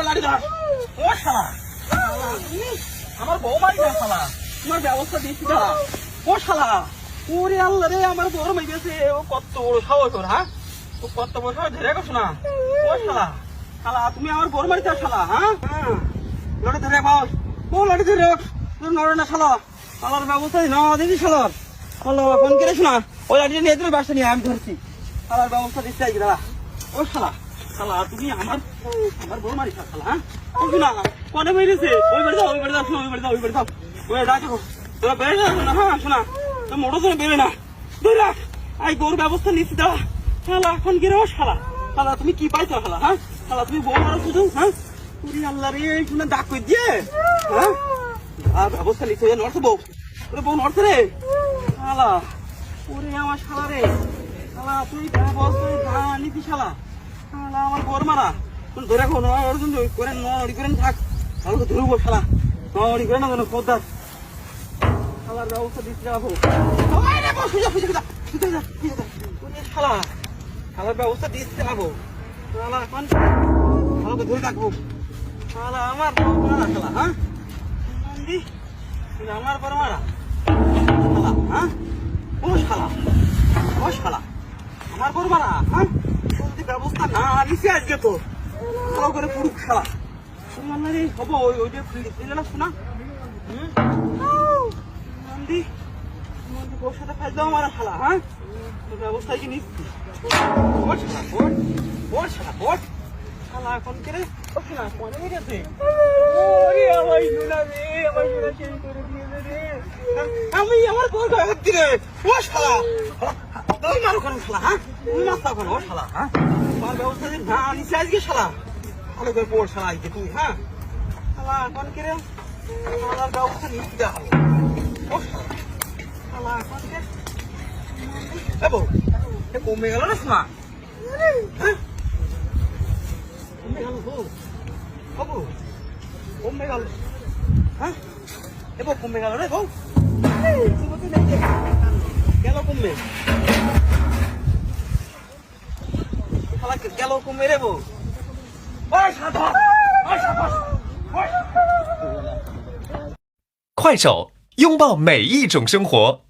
লাড়ি ধর ও শালা আমার বউ মারি না শালা তোমার ব্যবস্থা দিচ্ছি দাঁড়া ও শালা ওরে আল্লাহ রে আমার বউর মাইরেছে ও কত বড় সাহস ওর হ্যাঁ ও কত বড় সাহস ধরে গেছো না ও শালা শালা তুমি আমার বউর মারিতে শালা হ্যাঁ লড়ে ধরে বাস ও লড়ে ধরে নড়ে না শালা শালার ব্যবস্থা না দিদি শালার শালা ফোন করিস না ওই লাঠিটা নিয়ে তুমি বাসা নিয়ে আমি ধরছি শালার ব্যবস্থা দিচ্ছি আজকে দাঁড়া ও শালা শালা তুমি আমার বউ মারিস শালা হ্যাঁ না কনে মেরেছে ওই বাড়ি যাও ওই বাড়ি যাও ওই বাড়ি যাও ওই বাড়ি যাও ওই ডাকো তোরা বেড়ে যাও না হ্যাঁ শোনা তো মোটো তো বেরোয় না ধরে রাখ আই গরুর ব্যবস্থা নিচ্ছি দাঁড়া শালা এখন গিয়ে শালা শালা তুমি কি পাইছো শালা হ্যাঁ শালা তুমি বউ মারো শুধু হ্যাঁ তুই আল্লাহ রে শুনে ডাক করে দিয়ে হ্যাঁ আর ব্যবস্থা নিচ্ছে নড়ছে বউ ওরে বউ নড়ছে রে শালা ওরে আমার শালা রে শালা তুই ব্যবস্থা নিতি শালা শালা আমার বর মারা ধরে রাখো অর্জুন করে নড়ি করে থাক ভালো করে ধরবো শালা নড়ি করে না যেন খোদ্দার শালার ব্যবস্থা দিতে যাবো শালা শালার ব্যবস্থা দিতে যাবো শালা এখন ভালো করে ধরে রাখবো শালা আমার বর মারা শালা হ্যাঁ আমার বর মারা শালা হ্যাঁ ও শালা ও শালা আমার বর মারা হ্যাঁ ব্যবস্থা না নিচে আজকে তো ভালো করে পুরুষ শালা রে হবো ওই যে দিলে না শোনা ওর সাথে ফাইল দাও আমার শালা হ্যাঁ ব্যবস্থা কি নিচ্ছি ওর শালা ওর শালা ওর শালা এখন করে শোনা মনে গেছে আমি আমার বউ গায়ে রে ও শালা তুমি মারো কেন শালা হ্যাঁ তুমি মাস্তা কেন ও শালা হ্যাঁ তোমার ব্যবস্থা না নিচে আজকে শালা ভালো করে পড় শালা আজকে তুই হ্যাঁ শালা এখন করে শালার ব্যবস্থা নিতে দেওয়া হবে ও শালা এখন কে বউ এ কমে গেল না শোনা হ্যাঁ কমে গেল বউ বউ কমে গেল হ্যাঁ এ বউ কমে গেল রে বউ গেল কমবে গেল কমবে রে বউ快手，拥抱每一种生活。